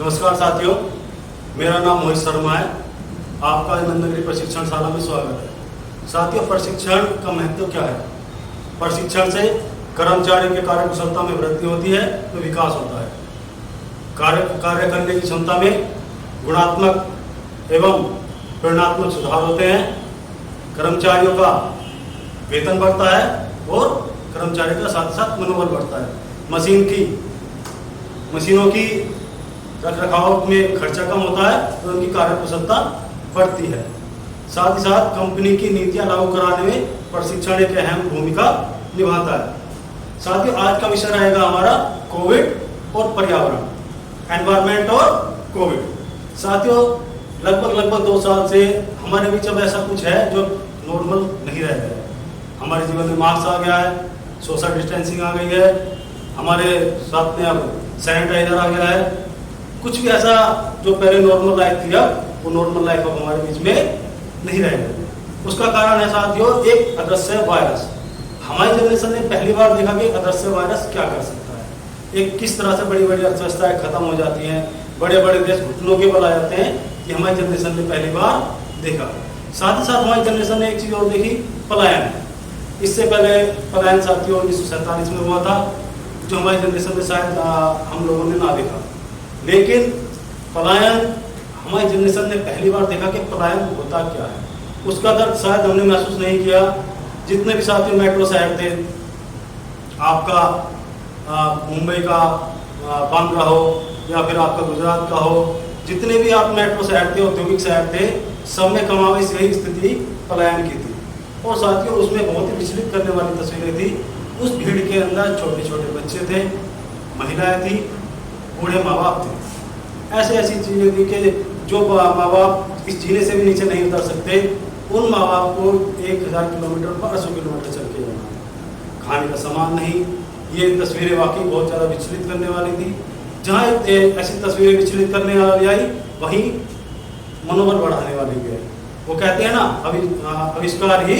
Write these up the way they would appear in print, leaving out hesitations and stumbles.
नमस्कार साथियों, मेरा नाम मोहित शर्मा है। आपका नंदगिरी प्रशिक्षण शाला में स्वागत है। साथियों, प्रशिक्षण का महत्व क्या है? प्रशिक्षण से कर्मचारियों की कार्यकुशलता में वृद्धि होती है तो विकास होता है। कार्य करने की क्षमता में गुणात्मक एवं परिणात्मक सुधार होते हैं। कर्मचारियों का वेतन बढ़ता है और कर्मचारियों का साथ साथ मनोबल बढ़ता है। मशीनों की रखरखाव में खर्चा कम होता है तो उनकी कार्यकुशलता बढ़ती है। साथ ही साथ कंपनी की नीतियां लागू कराने में प्रशिक्षण एक अहम भूमिका निभाता है। साथियों, आज का विषय रहेगा हमारा कोविड और पर्यावरण, एनवायरमेंट और कोविड। साथियों, लगभग 2 साल से हमारे बीच अब ऐसा कुछ है जो नॉर्मल नहीं रह गया है। हमारे जीवन में मास्क आ गया है, सोशल डिस्टेंसिंग आ गई है, हमारे साथ में अब सैनिटाइजर आ गया है। कुछ भी ऐसा जो पहले नॉर्मल लाइफ थी, अब वो नॉर्मल लाइफ अब हमारे बीच में नहीं रह गई। उसका कारण है साथियों एक अदृश्य वायरस। हमारी जनरेशन ने पहली बार देखा कि अदृश्य वायरस क्या कर सकता है। एक किस तरह से बड़ी बड़ी अर्थव्यवस्थाएं खत्म हो जाती हैं, बड़े बड़े देश घुटनों के बल आ जाते हैं, कि हमारी जनरेशन ने पहली बार देखा। साथ ही साथ हमारी जनरेशन ने एक चीज और देखी, पलायन। इससे पहले पलायन साथियों 1947 में हुआ था, जो हमारी जनरेशन में शायद हम लोगों ने ना देखा। लेकिन पलायन हमारी जनरेशन ने पहली बार देखा कि पलायन होता क्या है। उसका दर्द शायद हमने महसूस नहीं किया। जितने भी साथियों मेट्रो शहर थे, आपका मुंबई का बांद्रा हो या फिर आपका गुजरात का हो, जितने भी आप मेट्रो शहर थे, औद्योगिक शहर थे, सब में कमावेश यही स्थिति पलायन की थी। और साथियों उसमें बहुत ही विचलित करने वाली तस्वीरें थी। उस भीड़ के अंदर छोटे छोटे बच्चे थे, महिलाएं थी, बूढ़े माँ बाप थे। ऐसी चीजें थी कि जो माँ बाप इस जीने से भी नीचे नहीं उतर सकते, उन माँ बाप को 1000 किलोमीटर 1200 किलोमीटर चल के जाना, खाने का सामान नहीं। ये तस्वीरें वाकई बहुत ज़्यादा विचलित करने वाली थी। जहाँ ऐसी तस्वीरें विचलित करने वाली आई, वहीं मनोबल बढ़ाने वाली भी है। वो कहते हैं ना, आविष्कार ही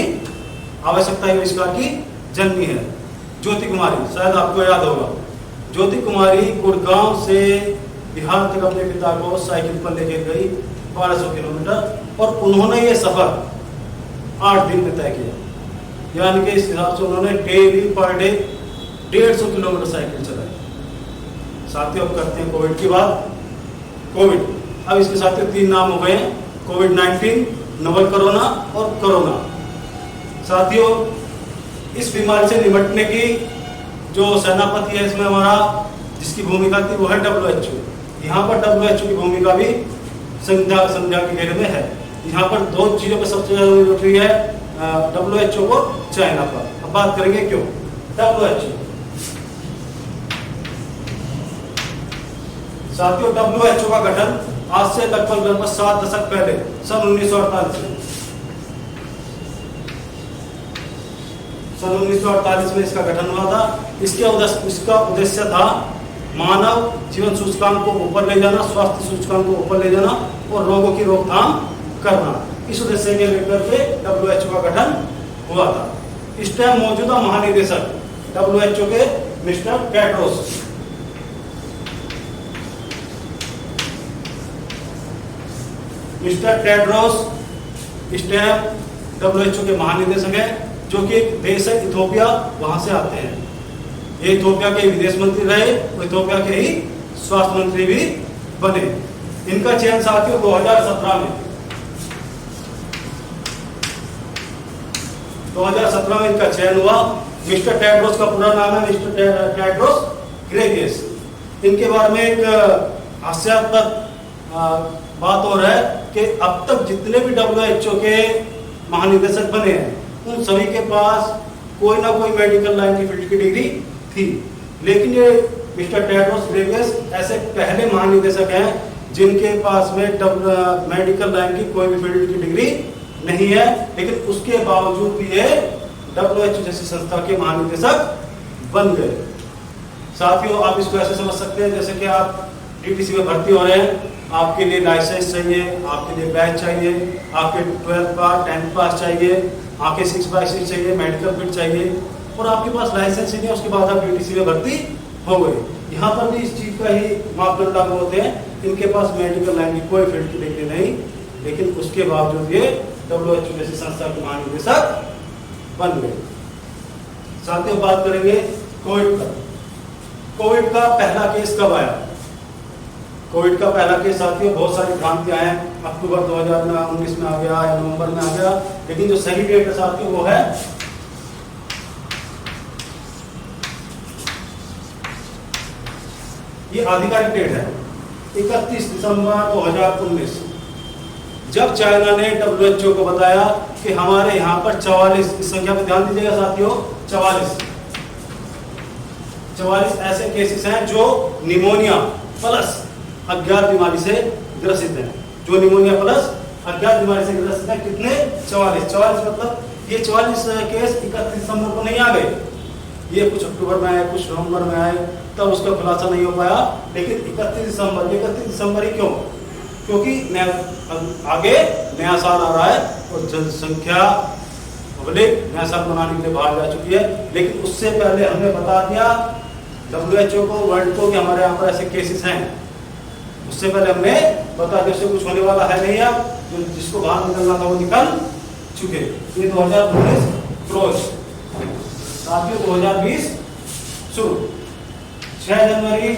आवश्यकता ही आविष्कार की जननी है। ज्योति कुमारी, शायद आपको याद होगा, ज्योति कुमारी गुड़गांव से बिहार तक अपने पिता को साइकिल पर लेके गई 1200 किलोमीटर, और उन्होंने ये सफर 8 दिन में तय किया। यानी कि इस हिसाब से उन्होंने daily per day 150 kilometre cycle चलाई। साथियों, अब करते हैं कोविड की बात। कोविड, अब इसके साथियों 3 नाम हो गए हैं, कोविड-19, नोवल कोरोना और कोरोना। साथियों, इस बीमारी से निपटने की जो सेनापति है इसमें हमारा, जिसकी भूमिका थी, वो है WHO। यहाँ पर WHO की भूमिका भी संज्ञा के घेरे में है। यहाँ पर 2 चीजों पर सबसे ज्यादा जरूरी है, WHO को चाइना पर। अब बात करेंगे क्यों WHO। साथियों, WHO का गठन आज से लगभग 7 दशक पहले, सन 1948 में इसका गठन हुआ था। इसका उद्देश्य था मानव जीवन सूचकांक को ऊपर ले जाना, स्वास्थ्य सूचकांक को ऊपर ले जाना और रोगों की रोकथाम करना। इस उद्देश्य के लेकर के WHO का गठन हुआ था। इस टाइम मौजूदा महानिदेशक WHO के मिस्टर टेड्रोस, इस टाइम WHO के महानिदेशक हैं, जो कि एक देश है इथियोपिया, वहां से आते हैं। ये इथियोपिया के विदेश मंत्री रहे, इथियोपिया के ही स्वास्थ्य मंत्री भी बने। इनका चयन साथियों 2017 में इनका चयन हुआ। मिस्टर टेड्रोस का पूरा नाम है मिस्टर टेड्रोस घेब्रेयेसस। इनके बारे में एक हास्यास्पद बात और है कि अब तक जितने भी WHO के महानिदेशक बने हैं, उन सभी के पास कोई ना कोई मेडिकल लाइन की फील्ड की डिग्री थी। लेकिन ये मिस्टर टेड्रोस घेब्रेयेसस ऐसे पहले महानिदेशक हैं जिनके पास में मेडिकल लाइन की कोई भी फील्ड की डिग्री नहीं है, लेकिन उसके बावजूद भी ये WHO जैसी संस्था के महानिदेशक बन गए। साथियों, आप इसको ऐसे समझ सकते हैं जैसे कि आप DTC में भर्ती हो रहे हैं, आपके लिए लाइसेंस चाहिए, आपके लिए बैच चाहिए, आपके 12th पास 10th पास चाहिए, आपके 6x6 चाहिए, मेडिकल फिट चाहिए, और आपके पास लाइसेंस ही नहीं, उसके बाद आप DTC में भर्ती हो गए। यहाँ पर भी इस चीज का ही मापदंड लागू होते हैं इनके पास मेडिकल लाइन की कोई फील्ड की डिग्री नहीं, लेकिन उसके बावजूद ये WHO जैसी संस्था के महानिदेशक बन गए। साथियों, बात करेंगे कोविड का। कोविड का पहला केस कब आया? कोविड का पहला केस साथियों, बहुत सारी भ्रांतियां हैं, अक्टूबर 2019 में आ गया या नवंबर में आ गया, लेकिन जो सही डेट है साथियों वो है ये आधिकारिक डेट है 31 दिसंबर 2019, जब चाइना ने WHO को बताया कि हमारे यहाँ पर 44, इस संख्या पर ध्यान दीजिएगा साथियों, 44 ऐसे केसेस हैं जो निमोनिया प्लस अज्ञात बीमारी से ग्रसित हैं, जो निमोनिया प्लस अज्ञात बीमारी से ग्रसित हैं। कितने? 44 मतलब ये 44 केस 31 दिसंबर को नहीं आ गए, ये कुछ अक्टूबर में आए, कुछ नवंबर में आए, तब उसका खुलासा नहीं हो पाया, लेकिन 31 दिसंबर ही क्यों? क्योंकि आगे नया साल आ रहा है और जनसंख्या पब्लिक नया साल मनाने के लिए बाहर जा चुकी है, लेकिन उससे पहले हमने बता दिया WHO को, वर्ल्ड को कि हमारे यहाँ पर ऐसे केसेस हैं। उससे पहले हमने बता दिया उससे कुछ होने वाला है नहीं, अब जिसको बाहर निकलना था वो निकल चुके। ये 2019 क्लोज, साथियों 2020 शुरू। 6 जनवरी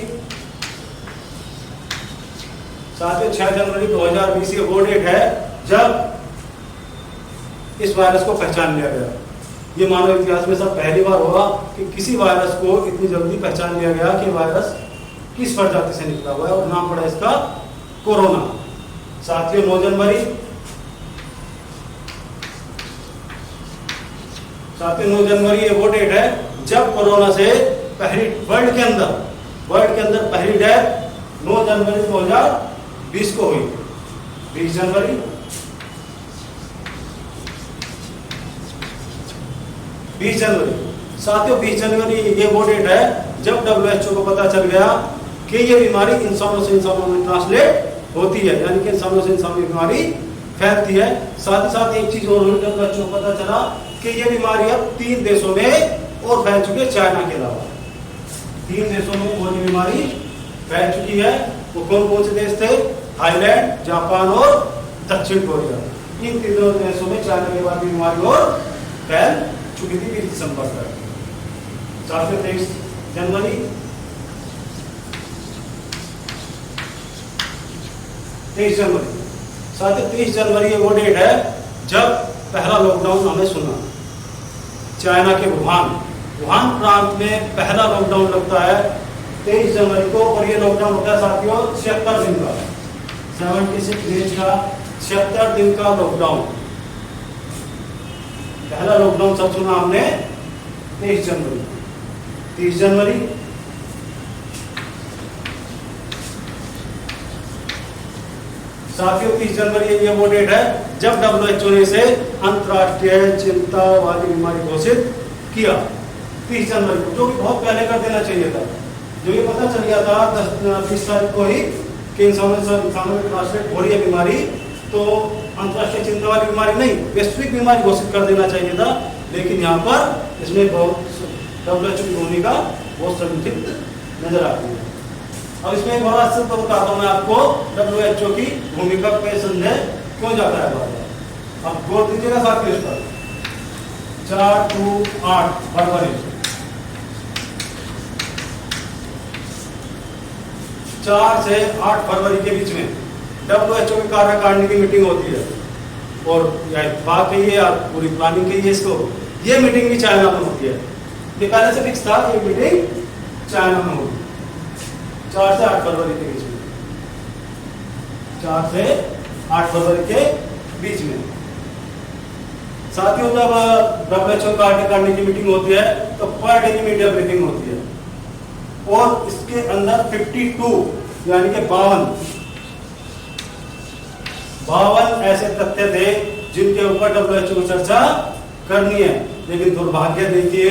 साथियों 6 जनवरी 2020 ये वो डेट है जब इस वायरस को पहचान लिया गया। ये मानव इतिहास में सब पहली बार हुआ कि किसी वायरस को इतनी जल्दी पहचान लिया गया कि वायरस किस प्रजाति से निकला हुआ है, और नाम पड़ा इसका कोरोना। साथियों 9 जनवरी ये वो डेट है जब कोरोना से पहली वर्ल्ड के अंदर पहली डेथ 9 जनवरी 2020 को हुई। 20 जनवरी साथियों 20 जनवरी ये वो डेट है जब WHO को पता चल गया कि ये बीमारी इंसानों से इंसानों में ट्रांसलेट होती है, यानी कि इंसानों से इंसानों में बीमारी फैलती है। साथ ही साथ एक चीज और हुई, WHO को पता चला कि ये बीमारी अब 3 देशों में और फैल चुकी है, चाइना के अलावा 3 देशों में और ये बीमारी फैल चुकी है। वो कौन कौन से देश थे? थाईलैंड, जापान और दक्षिण कोरिया। इन 3 देशों में चाइना के बाद बीमारी और फैल चुकी थी 20 दिसंबर तक। 23 जनवरी 23 जनवरी ये वो डेट है जब पहला लॉकडाउन हमने सुना। चाइना के वुहान प्रांत में पहला लॉकडाउन लगता है 23 जनवरी को, और ये लॉकडाउन होता है साथियों 76 दिन का, 76 डेज का 76 दिन का लॉकडाउन। पहला लॉकडाउन सब सुना हमने 23 जनवरी। 30 जनवरी साथियों 30 जनवरी ये वो डेट है जब WHO ने इसे अंतरराष्ट्रीय चिंता वाली बीमारी घोषित किया। 30 जनवरी को, जो कि बहुत पहले कर देना चाहिए था। जो ये पता चल गया था 20 तारीख को ही कि इंसानों में ट्रांसमिट हो रही है बीमारी, तो अंतरराष्ट्रीय चिंता वाली बीमारी नहीं, वैश्विक बीमारी घोषित कर देना चाहिए था। लेकिन यहाँ पर इसमें बहुत WHO की भूमिका बहुत संदिग्ध नजर आती है। अब इसमें एक बड़ा सिद्ध बताता हूँ मैं आपको WHO की भूमिका पे संदेह क्यों जाता है बार। अब गौर दीजिएगा साथियों इस पर। 4 to 8 फरवरी 4 से 8 फरवरी के बीच में WHO की कार्यकारिणी की मीटिंग होती है, और बात कही है पूरी प्लानिंग कही है इसको। ये मीटिंग भी चाइना में होती है, ये पहले से फिक्स था, ये मीटिंग चाइना में होगी 4 से 8 फरवरी के बीच में। 4 से 8 फरवरी के बीच में साथियों जब WHO कार्यकारिणी की मीटिंग होती है तो पर डे की मीडिया ब्रीफिंग होती है, और इसके अंदर 52 यानी कि 52 ऐसे तथ्य थे जिनके ऊपर WHO को चर्चा करनी है। लेकिन दुर्भाग्य देखिए,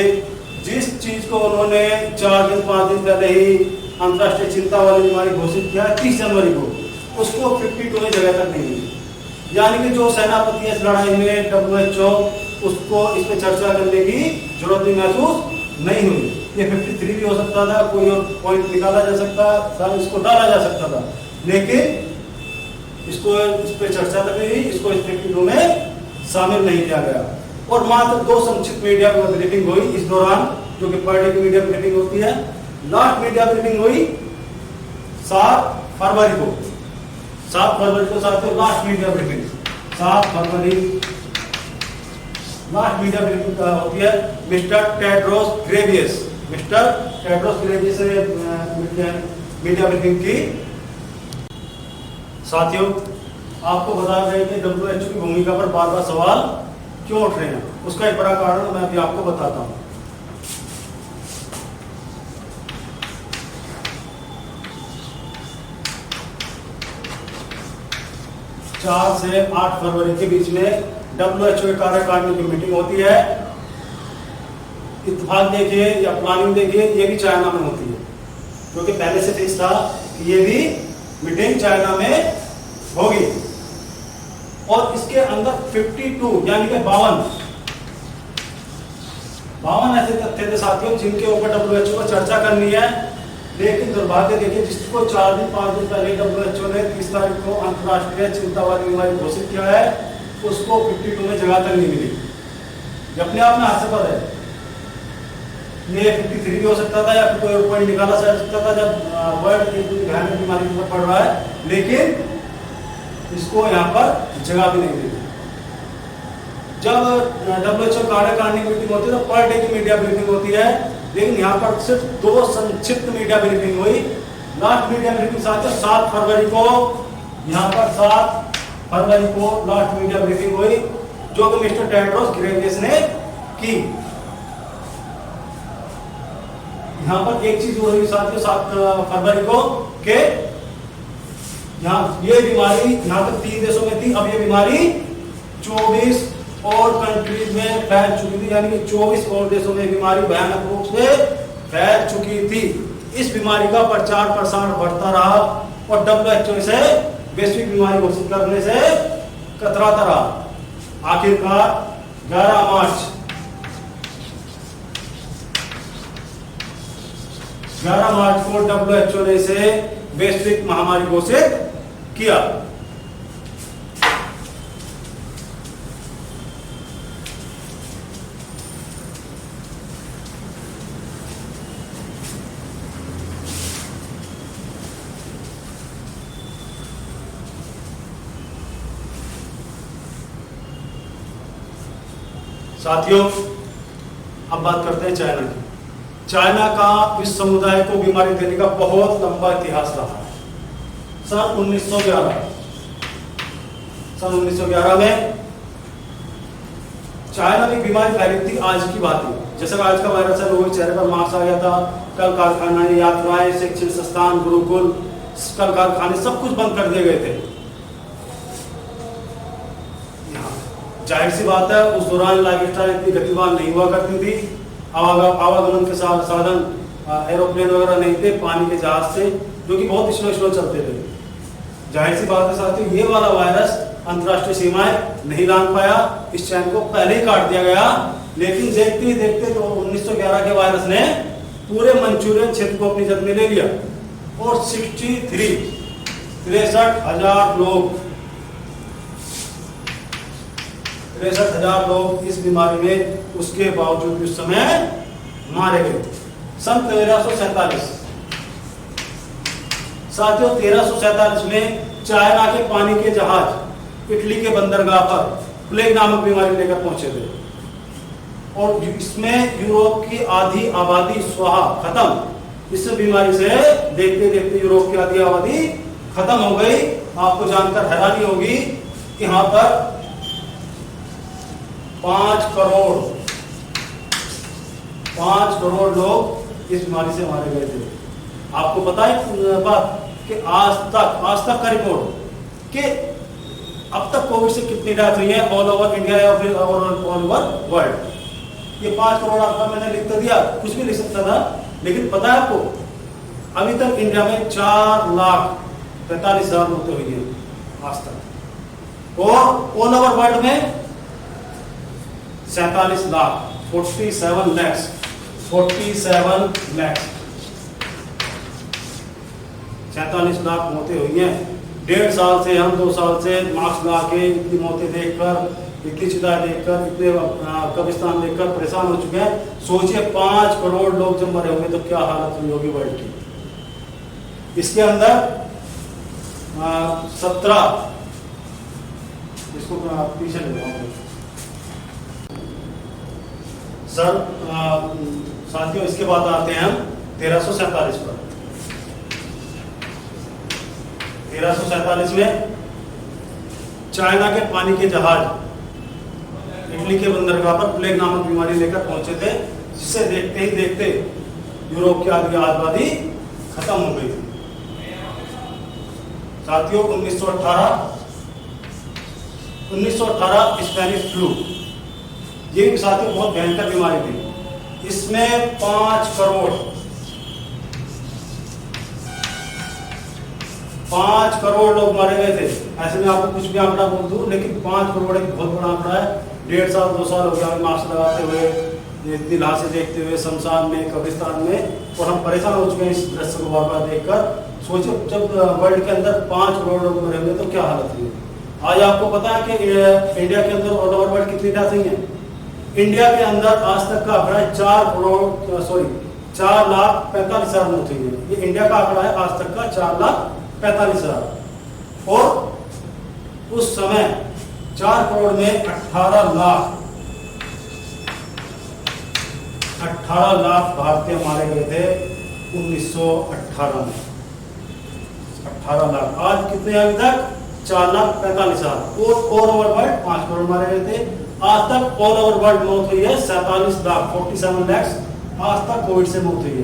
जिस चीज को उन्होंने 4 दिन 5 दिन पहले ही अंतरराष्ट्रीय चिंता वाली बीमारी घोषित किया 30 जनवरी को, उसको 52 जगह तक नहीं मिली। यानी कि जो सेनापति है इस लड़ाई में WHO, उसको इस पे चर्चा करने की जरूरत भी महसूस नहीं हुई। ये 53 भी हो सकता था, कोई और पॉइंट निकाला जा सकता था, इसको डाला जा सकता था, लेकिन इसको इस पर चर्चा तक नहीं हुई, इसको इस मीटिंग में शामिल नहीं किया गया। और मात्र 2 संक्षिप्त मीडिया ब्रीफिंग हुई इस दौरान, जो कि पर डे की मीडिया ब्रीफिंग होती है। लास्ट मीडिया ब्रीफिंग हुई 7 फरवरी को। 7 फरवरी को साथियों लास्ट मीडिया ब्रीफिंग, 7 फरवरी लास्ट मीडिया ब्रीफिंग होती है। मिस्टर टेड्रोस ग्रेवियस ने मीडिया ब्रीफिंग की। साथियों, आपको बताया गया कि WHO की भूमिका पर बार बार सवाल क्यों उठ रहे हैं, उसका एक बड़ा कारण मैं अभी आपको बताता हूं। 4 से 8 फरवरी के बीच में WHO के कार्यकारिणी की मीटिंग होती है। इत्तेफाक देखिए या प्लानिंग देखिए, ये भी चाइना में होती है, क्योंकि पहले से फिक्स था कि ये भी मीटिंग चाइना में होगी। और इसके अंदर 52 यानी कि 52 ऐसे तथ्य थे साथियों जिनके ऊपर WHO को चर्चा करनी है। लेकिन दुर्भाग्य देखिए, जिसको 4 दिन 5 दिन पहले WHO ने 30 तारीख को अंतर्राष्ट्रीय चिंता वाली बीमारी घोषित किया है, उसको 52 में जगह तक नहीं मिली। ये अपने आप में हास्यास्पद है। ये 53 भी हो सकता था या कोई और पॉइंट निकाला जा सकता था जब वर्ल्ड भयानक बीमारी पर पड़ रहा है, लेकिन इसको यहाँ पर जगह भी नहीं मिली। जब WHO कार्यकारिणी मीटिंग होती है तो पर डे की मीडिया ब्रीफिंग होती है, लेकिन यहाँ पर सिर्फ 2 संक्षिप्त मीडिया ब्रीफिंग हुई। लास्ट मीडिया ब्रीफिंग साथ 7 फरवरी को, यहाँ पर 7 फरवरी को लास्ट मीडिया ब्रीफिंग हुई, जो कि मिस्टर टेड्रोस ग्रेवियस ने की। यहाँ पर एक चीज हुई साथियों 7 फरवरी को के यहाँ ये बीमारी यहाँ तक 3 देशों में थी, अब ये बीमारी 24 और कंट्रीज में फैल चुकी थी, यानी कि 24 और देशों में बीमारी भयानक रूप से फैल चुकी थी। इस बीमारी का प्रचार प्रसार बढ़ता रहा और WHO से वैश्विक बीमारी घोषित करने से कतराता रहा। आखिरकार 11 मार्च को WHO ने इसे वैश्विक महामारी घोषित किया। साथियों, अब बात करते हैं चाइना की। चाइना का इस समुदाय को बीमारी देने का बहुत लंबा इतिहास रहा है। सन 1911 में चाइना में बीमारी फैली थी आज की बात है। जैसे आज का वायरस है, लोगों के चेहरे पर मास्क आ गया था, कल कारखाना, यात्राएं, शिक्षण संस्थान, गुरुकुल, कल कारखाने सब कुछ बंद कर दिए गए थे। जाहिर सी बात है उस दौरान लाइफस्टाइल इतनी गतिवान नहीं हुआ करती थी, आवागमन के साधन एरोप्लेन वगैरह नहीं थे, पानी के जहाज से, जो कि बहुत स्लो चलते थे। जाहिर सी बात है साथियों, ये वाला वायरस अंतर्राष्ट्रीय सीमाएं नहीं लांघ पाया, इस चैन को पहले ही काट दिया गया। लेकिन देखते ही देखते तो 1911 के वायरस ने पूरे मंचूरियन क्षेत्र को अपनी जद में ले लिया और 63,000 लोग इस बीमारी में उसके बावजूद उस समय मारे गए। सन 1347 साथियों 1347 में चाइना के पानी के जहाज इटली के बंदरगाह पर प्लेग नामक बीमारी लेकर पहुंचे थे और इसमें यूरोप की आधी आबादी स्वाहा खत्म। इस बीमारी से देखते देखते यूरोप की आधी आबादी खत्म हो गई। आपको जानकर हैरानी होगी कि यहाँ पर 5 करोड़ लोग इस बीमारी से मारे गए थे। आपको पता है बात कि आज तक का रिपोर्ट कि अब तक कोविड से कितनी डेथ हुई है ऑल ओवर इंडिया या फिर ऑल ओवर वर्ल्ड। ये 5 करोड़ आपका मैंने लिख तो दिया, कुछ भी लिख सकता था, लेकिन पता है आपको अभी तक इंडिया में 4,45,000 मौतें हुई है आज तक, और ऑल ओवर वर्ल्ड में 47 लाख 47 लाख। 47 लाख मौतें हुई हैं। 1.5 साल से, हम 2 साल से मास्क लगा के इतनी मौतें देखकर, इतनी चिता देखकर, इतने कब्रिस्तान देखकर परेशान हो चुके हैं। सोचिए 5 करोड़ लोग जब मरे होंगे तो क्या हालत हुई होगी वर्ल्ड की। इसके अंदर 17, इसको पीछे ले जाऊंगा सर। साथियों, इसके बाद आते हैं हम 1347 पर। 1347 में चाइना के पानी के जहाज इटली के बंदरगाह पर प्लेग नामक बीमारी लेकर पहुंचे थे, जिसे देखते ही देखते यूरोप की आधी आबादी खत्म हो गई थी। साथियों, 1918 स्पेनिश फ्लू, ये भी साथियों बहुत भयंकर बीमारी थी। इसमें 5 करोड़ लोग मारे गए थे। ऐसे में आपको कुछ भी आंकड़ा बोल दूं, लेकिन 5 करोड़ एक बहुत बड़ा आंकड़ा है। 1.5 साल 2 साल हो गया मास्क लगाते हुए, इतनी लाशें देखते हुए शमशान में, कब्रिस्तान में, और हम परेशान हो चुके हैं इस दृश्य को बार बार देखकर। सोचिए जब वर्ल्ड के अंदर 5 करोड़ लोग मरे हुए तो क्या हालत हुई। आज आपको पता है कि इंडिया के अंदर ऑल ओवर वर्ल्ड कितनी डेथ हुई है। इंडिया के अंदर आज तक का आंकड़ा है 4,45,000 मौत हुई है। ये इंडिया का आंकड़ा है आज तक का 4,45,000। और उस समय 4 करोड़ में 18 लाख भारतीय मारे गए थे 1918 में। 18 लाख। आज कितने अभी तक 4,45,000। और ओवर वर्ल्ड 5 करोड़ मारे गए थे। आज तक ऑल ओवर वर्ल्ड मौत हुई है 47 लाख, 47 लाख आज तक कोविड से मौत हुई है।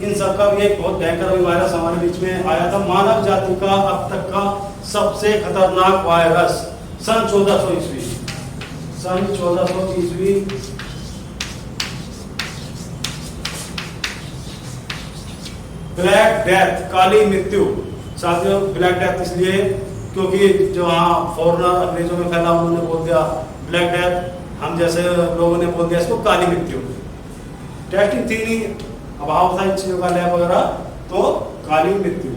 इन सब का भी एक बहुत भयंकर वायरस हमारे बीच में आया था। मानव जाति का अब तक का सबसे खतरनाक वायरस सन 1400 ईस्वी, सन 1400 ईस्वी ब्लैक डेथ, काली मृत्यु। साथियों, ब्लैक डेथ इसलिए क्योंकि जो वहाँ फॉरनर अंग्रेजों में फैला, उन्होंने बोल दिया ब्लैक डेथ, हम जैसे लोगों ने बोल दिया इसको काली मृत्यु। टेस्टिंग थी नहीं, अभाव था इन चीजों का, लैब वगैरह, तो काली मृत्यु।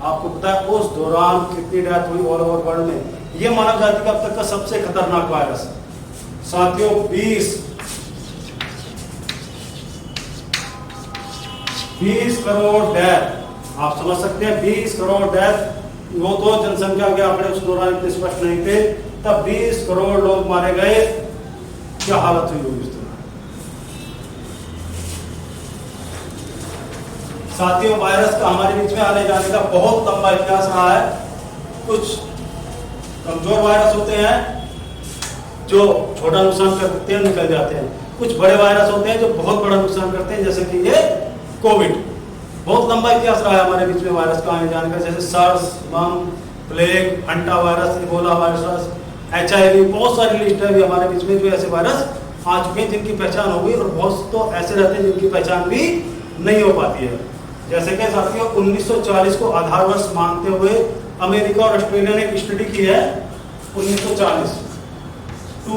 आपको पता है उस दौरान कितनी डेथ हुई ऑल ओवर वर्ल्ड में। ये मानव जाति का अब तक का सबसे खतरनाक वायरस। साथियों, 20 करोड़ डेथ, आप समझ सकते हैं 20 करोड़ डेथ। वो तो जनसंख्या के आंकड़े उस दौरान इतने स्पष्ट नहीं थे, तब 20 करोड़ लोग मारे गए। क्या हालत हुई होगी उस दौरान। साथियों, वायरस का हमारे बीच में आने जाने का बहुत लंबा इतिहास रहा है। कुछ कमजोर वायरस होते हैं जो छोटा नुकसान कर देते हैं, निकल जाते हैं। कुछ बड़े वायरस होते हैं जो बहुत बड़ा नुकसान करते हैं, जैसे कि ये कोविड। बहुत लंबा इतिहास रहा है हमारे बीच में वायरस का आने जाने का, जैसे सार्स, मम, plague, hanta virus, Ebola virus, HIV, बहुत सारी लिस्ट है भी हमारे बीच में जो ऐसे वायरस आ चुके हैं जिनकी पहचान हो गई, और बहुत तो ऐसे रहते हैं जिनकी पहचान भी नहीं हो पाती है। जैसे कि साथियों 1940 को आधार वर्ष मानते हुए अमेरिका और ऑस्ट्रेलिया ने एक स्टडी की है 1940 टू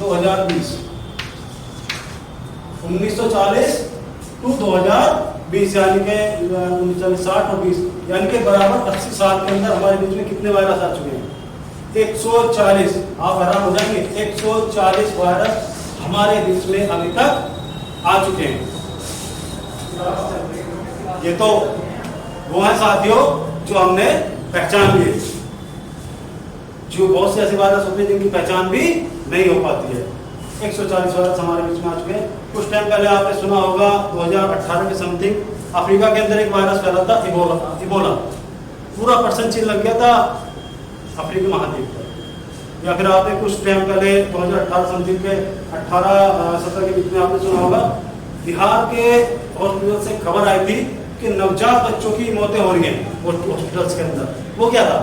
2020, 1940 टू 2020, यानी कि 1960 और 20, यानी कि बराबर 80 साल के अंदर हमारे बीच में कितने वायरस आ चुके हैं। 140, आप हैरान हो जाएंगे, 140 वायरस हमारे बीच में अभी तक आ चुके हैं। ये तो वो है साथियों जो हमने पहचान लिए। जो बहुत से ऐसे वायरस होते हैं जिनकी पहचान भी नहीं हो पाती है। 140 वायरस हमारे बीच में आ चुके हैं। कुछ टाइम पहले आपने सुना होगा 2018 के समथिंग अफ्रीका के अंदर एक वायरस फैला था, इबोला। पूरा पर्सन चीन लग गया था अफ्रीकी महाद्वीप पर। या फिर आपने कुछ टाइम पहले 2018 समथिंग के 18-17 के बीच में आपने सुना होगा बिहार के हॉस्पिटल से खबर आई थी कि नवजात बच्चों की मौतें हो रही हैं हॉस्पिटल्स के अंदर। वो क्या था?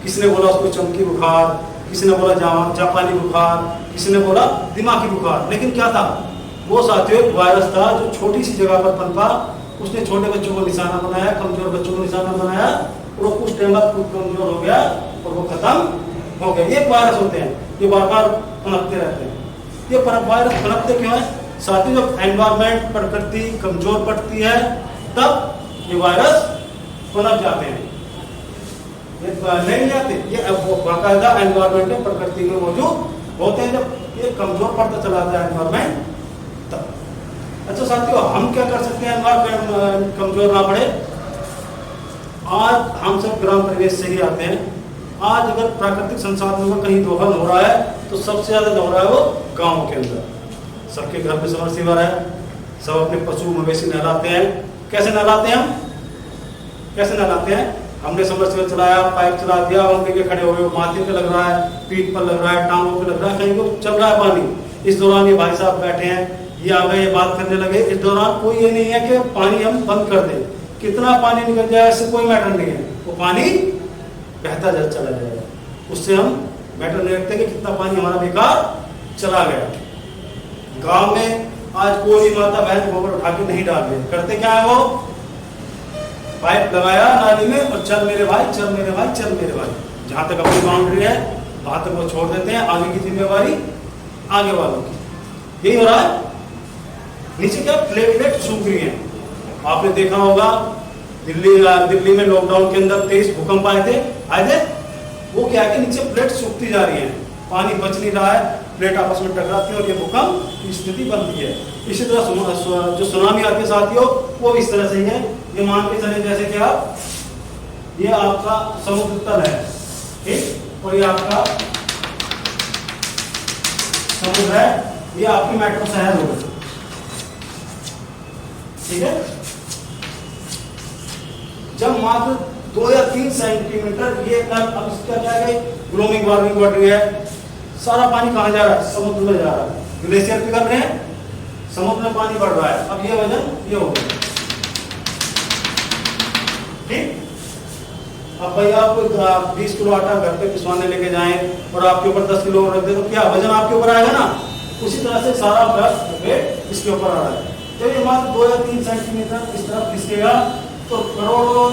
किसी ने बोला उसको चमकी बुखार, किसी ने बोला जापानी बुखार, किसी ने बोला दिमागी बुखार। लेकिन क्या था? वो साथियों एक वायरस था जो छोटी सी जगह पर पनपा। उसने छोटे बच्चों को निशाना बनाया, कमजोर बच्चों को निशाना बनाया, और वो कुछ टाइम बाद कमजोर हो गया और वो खत्म हो गया। ये वायरस होते हैं, ये बार बार पनपते रहते हैं। ये वायरस पनपते क्यों है? साथियों जब एनवायरमेंट, प्रकृति कमजोर पड़ती है तब ये वायरस पनप जाते हैं, ये नहीं जाते, ये बाकायदा एनवायरमेंट में प्रकृति में मौजूद होते हैं। जब ये कमजोर पड़ता चला जाता है एनवायरमेंट तब। अच्छा साथियों, हम क्या कर सकते हैं एनवायरमेंट कमजोर ना पड़े? आज हम सब ग्राम परिवेश से ही आते हैं। आज अगर प्राकृतिक संसाधनों का कहीं दोहन हो रहा है तो सबसे ज्यादा हो रहा है वो गाँव के अंदर। सबके घर में समरसीवर है, सब अपने पशु मवेशी नहलाते हैं। कैसे नहलाते हैं हम? कैसे नहलाते हैं? हमने समरसीवर चलाया, पाइप चला दिया, हम लेके खड़े हो गए, माथे पे लग रहा है, पीठ पर लग रहा है, टांगों पे लग रहा है, कहीं को चल रहा है पानी। इस दौरान ये भाई साहब बैठे हैं, ये आ गए, ये बात करने लगे। इस दौरान कोई ये नहीं है कि पानी हम बंद कर दें, कितना पानी निकल जाए इससे कोई मैटर नहीं है, वो पानी बहता चला जाएगा। उससे हम मैटर नहीं रखते कि कितना पानी हमारा बेकार चला गया। गांव में आज कोई माता बहन गोबर उठा के नहीं डाल रहे, करते क्या है, वो पाइप लगाया नाली में और चल मेरे भाई, चल मेरे भाई, चल मेरे भाई। जहां तक अपनी बाउंड्री है वहां तक वो छोड़ देते हैं, आगे की जिम्मेवारी आगे वालों की। यही हो रहा है। नीचे क्या प्लेटलेट सूख रही है। आपने देखा होगा दिल्ली में लॉकडाउन के अंदर 23 भूकंप आए थे। वो क्या है कि नीचे प्लेट सूखती जा रही है, पानी बच नहीं रहा है, प्लेट आपस में टकराती है और ये भूकंप की स्थिति बनती है। इसी तरह जो सुनामी आती है साथियों, वो इस तरह से ही है। ये मान के चले जैसे कि आप, ये आपका समुद्र तल है, ठीक, और ये आपका समुद्र है, ये आपकी मेट्रो शहर होगा, ठीक है। जब मात्र 2 या 3 सेंटीमीटर ये अब इसका क्या है, ग्लोबल वार्मिंग बढ़ रही है, सारा पानी कहाँ जा रहा है, समुद्र में जा रहा है। ग्लेशियर पिघल रहे हैं, समुद्र में पानी बढ़ रहा है। अब ये वजन ये हो गया, ठीक। अब भाई आप 20 किलो आटा घर पे पिसवाने लेके जाएं और आपके ऊपर 10 किलो रख दे तो क्या वजन आपके ऊपर आएगा ना? उसी तरह से सारा वेट इसके ऊपर आ रहा है। जब ये मात्र 2 या 3 सेंटीमीटर इस तरफ खिसकेगा तो करोड़ों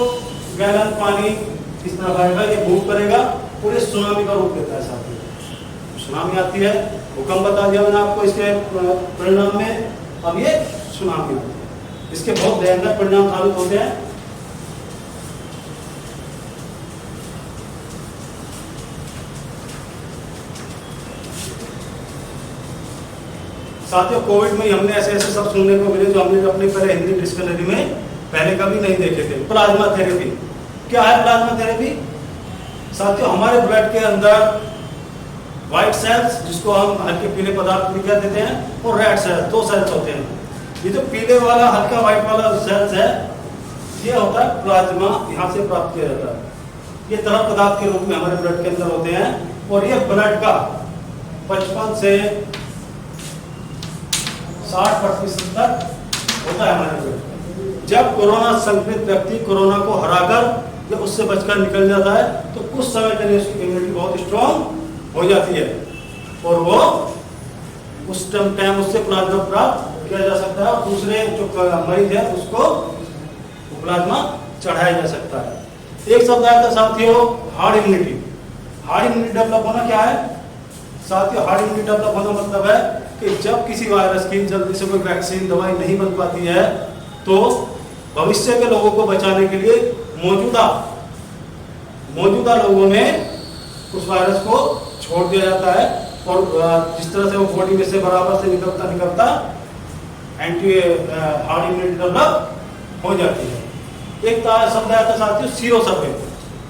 गैलन पानी इस तरफ आएगा, ये मूव करेगा और ये सुनामी का रूप लेता है साथियों। सुनामी आती है, भूकंप बता दिया मैंने आपको इसके परिणाम में, अब ये सुनामी आती है। इसके बहुत भयंकर परिणाम साबित होते हैं। साथियों, कोविड में हमने ऐसे ऐसे सब सुनने को मिले जो हमने अपने पहले हिंदी डिक्शनरी में पहले कभी नहीं देखे थे। प्लाज्मा थेरेपी क्या है? प्लाज्मा थेरेपी साथियों, हमारे ब्लड के अंदर व्हाइट सेल्स, जिसको हम हल्के पीले पदार्थ भी कह देते हैं, और रेड सेल्स, 2 सेल्स होते हैं। ये जो पीले वाला हल्का व्हाइट वाला सेल्स है, ये होता है प्लाज्मा, यहाँ से प्राप्त किया जाता है। ये तरल पदार्थ के रूप में हमारे ब्लड के अंदर होते हैं और ये ब्लड का 55 से 60% तक होता है हमारे ब्लड। जब कोरोना संक्रमित व्यक्ति कोरोना को हराकर जब उससे बचकर निकल जाता है तो कुछ समय के लिए उसकी इम्यूनिटी बहुत स्ट्रॉन्ग हो जाती है और वो उस टाइम उससे प्लाज्मा प्राप्त किया जा सकता है और दूसरे जो मरीज है उसको प्लाज्मा चढ़ाया जा सकता है। एक शब्द आया था साथियों, hard immunity. Hard immunity develop होना क्या है साथियों? हार्ड इम्यूनिटी डेवलप होना मतलब है कि जब किसी वायरस की जल्दी से कोई वैक्सीन दवाई नहीं बन पाती है तो भविष्य के लोगों को बचाने के लिए मौजूदा लोगों में उस वायरस को छोड़ दिया जाता है और जिस तरह से वो बॉडी में से बराबर से निकलता एंटी हार्ड इम्यूनिटी डेवलप हो जाती है। एक शब्द आया था साथियों, सीरो सर्वे।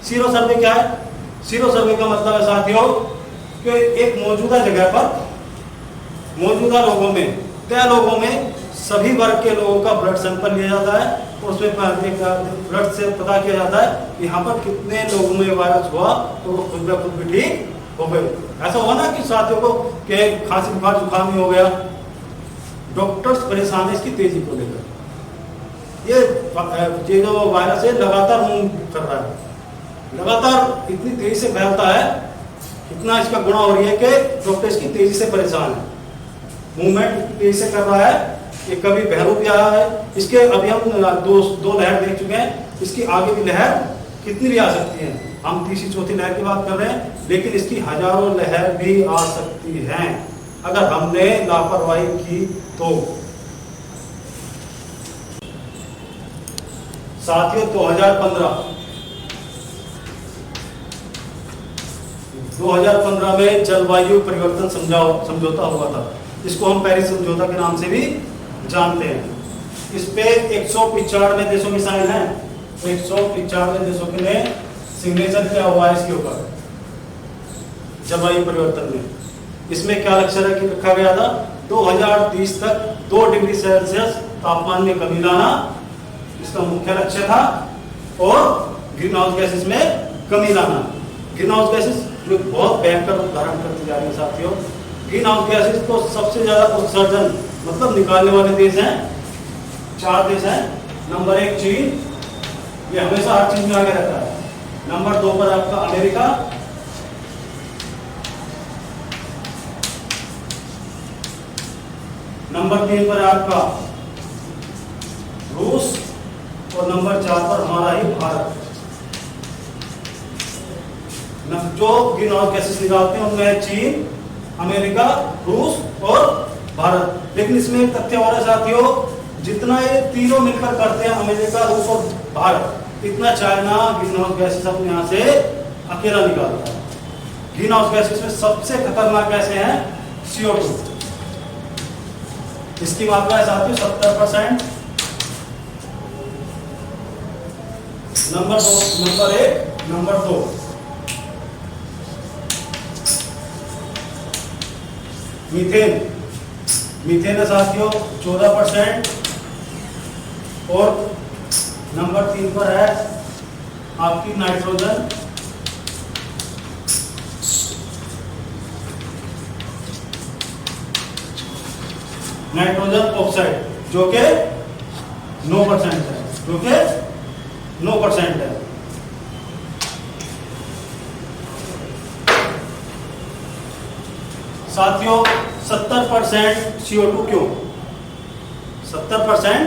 सीरो सर्वे क्या है? सीरो सर्वे का मतलब है साथियों कि एक मौजूदा जगह पर मौजूदा लोगों में, तय लोगों में सभी वर्ग के लोगों का ब्लड सैंपल लिया जाता है और उसमें ब्लड से पता किया जाता है कि यहाँ पर कितने लोगों में वायरस हुआ तो वो खुद ब खुद भी ठीक हो गए। ऐसा हुआ ना कि साथियों को कि खांसी बुखार जुकाम ही हो गया, डॉक्टर्स परेशान है इसकी तेजी को लेकर। ये जो वायरस है लगातार मूव कर रहा है, लगातार इतनी तेजी से फैलता है, इतना इसका गुणा हो रही है कि डॉक्टर इसकी तेजी से परेशान है। मूवमेंट तेजी से कर रहा है, ये कभी बहरूप भी आया है। इसके अभी हम दो लहर देख चुके हैं, इसकी आगे भी लहर कितनी भी आ सकती है। हम तीसरी चौथी लहर की बात कर रहे हैं, लेकिन इसकी हजारों लहर भी आ सकती हैं अगर हमने लापरवाही की तो। साथियों 2015 में जलवायु परिवर्तन समझौता हुआ था। इसको हम पेरिस समझौता के नाम से भी जानते हैं। इस पे 195 देशों की साइन है, 195 देशों के लिए सिग्नेचर किया हुआ है इसके ऊपर जलवायु परिवर्तन में। इसमें क्या लक्ष्य रखा गया था? 2030 तक 2 डिग्री सेल्सियस तापमान में कमी लाना इसका मुख्य लक्ष्य था, और ग्रीन हाउस गैसेस में कमी लाना। ग्रीन हाउस गैसेस जो बहुत भयंकर रूप धारण करती जा रही है साथियों। ग्रीन हाउस गैसेस को सबसे ज्यादा उत्सर्जन मतलब निकालने वाले देश हैं, 4 देश हैं। नंबर 1 चीन, ये हमेशा हर चीज में आगे रहता है। नंबर 2 पर आपका अमेरिका, नंबर 3 पर आपका रूस, और नंबर 4 पर हमारा ही भारत। जो ग्रीन हाउस गैसेस निकालते हैं उनमें चीन, अमेरिका, रूस और भारत। लेकिन इसमें एक तथ्य और है साथियों, जितना ये तीनों मिलकर करते हैं अमेरिका, रूस और भारत, इतना चाइना ग्रीन हाउस गैसेस अपने यहाँ से अकेला निकालता है। ग्रीन हाउस गैसेस में सबसे खतरनाक गैसें हैं CO2। इसकी मात्रा है साथियों 70%। नंबर 1, नंबर 2 मीथेन है साथियों 14%, और नंबर 3 पर है आपकी नाइट्रोजन, नाइट्रोजन ऑक्साइड जो कि 9% है, साथियों 70% CO2 क्यों? 70%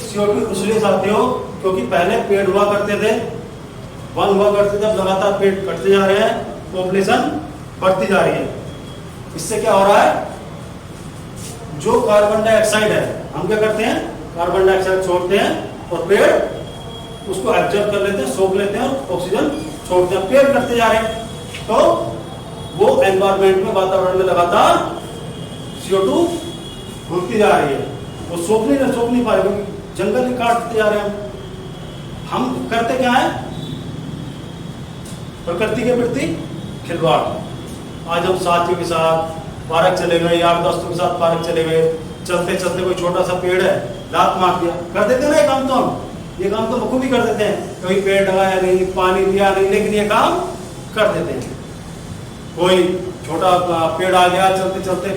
CO2 इसलिए साथियों क्योंकि पहले पेड़ हुआ करते थे, वन हुआ करते थे, अब लगातार पेड़ कटते जा रहे हैं, पॉपुलेशन बढ़ती जा रही है। इससे क्या हो रहा है? जो कार्बन डाइऑक्साइड है, हम क्या करते हैं? कार्बन डाइऑक्साइड छोड़ते हैं और पेड़ उसको एब्जॉर्ब कर लेते हैं, सोख लेते हैं और ऑक्सीजन छोड़ते हैं। पेड़ कटते जा रहे हैं तो वो एनवायरमेंट में, वातावरण में लगातार CO2 घुलती जा रही है। वो सोख नहीं पा रहे क्योंकि जंगल ही काटते जा रहे हैं। हम करते क्या है? प्रकृति के प्रति खिलवाड़। आज हम साथियों के साथ पार्क चले गए, यार दोस्तों के साथ पार्क चले गए, चलते चलते कोई छोटा सा पेड़ है, लात मार दिया, कर देते ना ये काम तो हम बखूबी कर देते हैं। कभी पेड़ लगाया नहीं, पानी दिया नहीं, लेकिन ये काम कर देते हैं। कोई छोटा पेड़ आ गया, चलते चलते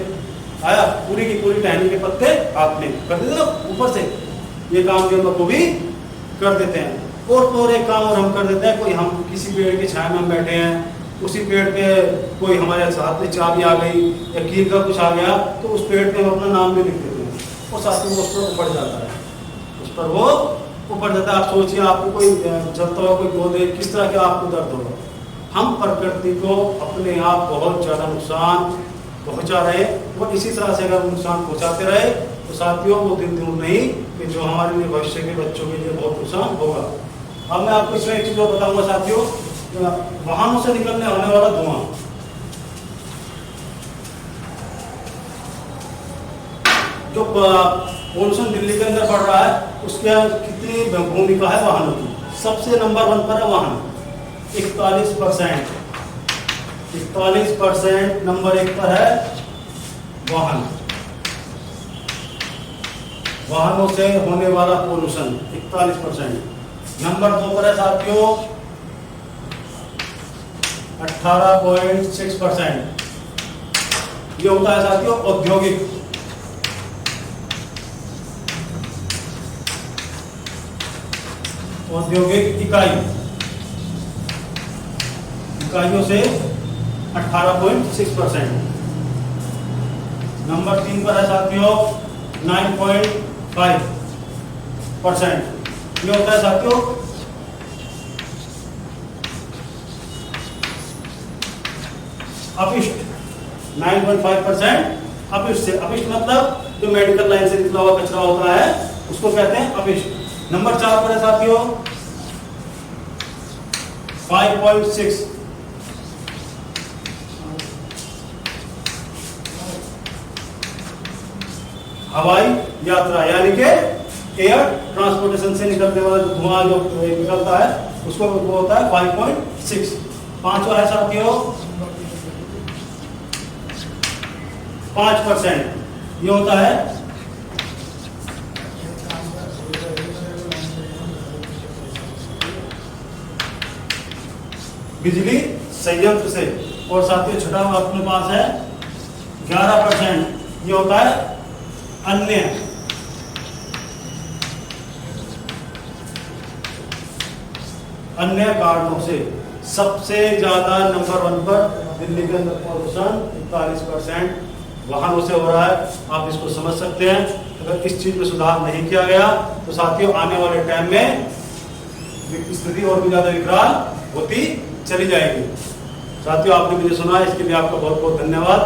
आया, पूरी की पूरी टहनी के पत्ते हाथ में कर देते ना ऊपर से, ये काम भी हम बखूबी कर देते हैं। और एक काम और हम कर देते हैं, कोई हम किसी पेड़ की छाया में हम बैठे हैं, उसी पेड़ पे कोई हमारे साथ में चाबी आ गई या कील का कुछ आ गया, तो उस पेड़ पे हम अपना नाम भी लिख देते हैं, और साथ में उस पर ऊपर जाता है, ऊपर जाता है। आप सोचिए, आपको कोई चलता हुआ कोई गोदे, किस तरह के आपको दर्द होगा। हम प्रकृति को अपने आप बहुत ज्यादा नुकसान पहुंचा रहे, और इसी तरह से अगर नुकसान पहुंचाते रहे तो साथियों वो दिन दूर नहीं कि जो हमारे लिए भविष्य के बच्चों के लिए बहुत नुकसान होगा। अब मैं आपको इसमें एक चीज और बताऊंगा साथियों, वाहनों से निकलने होने वाला धुआं, जो पोल्यूशन दिल्ली के अंदर बढ़ रहा है, उसके कितनी भूमिका है वाहनों की? सबसे नंबर 1 पर है वाहन, 41% नंबर 1 पर है वाहन। वाहनों से होने वाला पोल्यूशन 41%। नंबर 2 पर है साथियों 18.6%। ये होता है साथियों औद्योगिक इकाइयों से 18.6%। नंबर 3 पर है साथियों 9.5%। ये होता है साथियों अपशिष्ट, 9.5% अपशिष्ट से। अपशिष्ट मतलब जो मेडिकल लाइन से निकला हुआ कचरा होता है उसको कहते हैं अपशिष्ट। नंबर 4 पर है साथियों 5.6 हवाई यात्रा, यानी कि एयर ट्रांसपोर्टेशन से निकलने वाला जो धुआं जो निकलता है उसको वो होता है 5.6। 5वां है साथियों 5%, ये होता है बिजली संयंत्र से। और साथियों छठा अपने पास है 11%, ये होता है अन्य कारणों से। सबसे ज्यादा नंबर 1 पर दिल्ली के अंदर प्रदूषण 41% वाहनों से हो रहा है। आप इसको समझ सकते हैं। अगर इस चीज में सुधार नहीं किया गया तो साथियों आने वाले टाइम में स्थिति और भी ज्यादा विकराल होती चली जाएगी। साथियों आपने मुझे सुना, इसके लिए आपका बहुत बहुत धन्यवाद।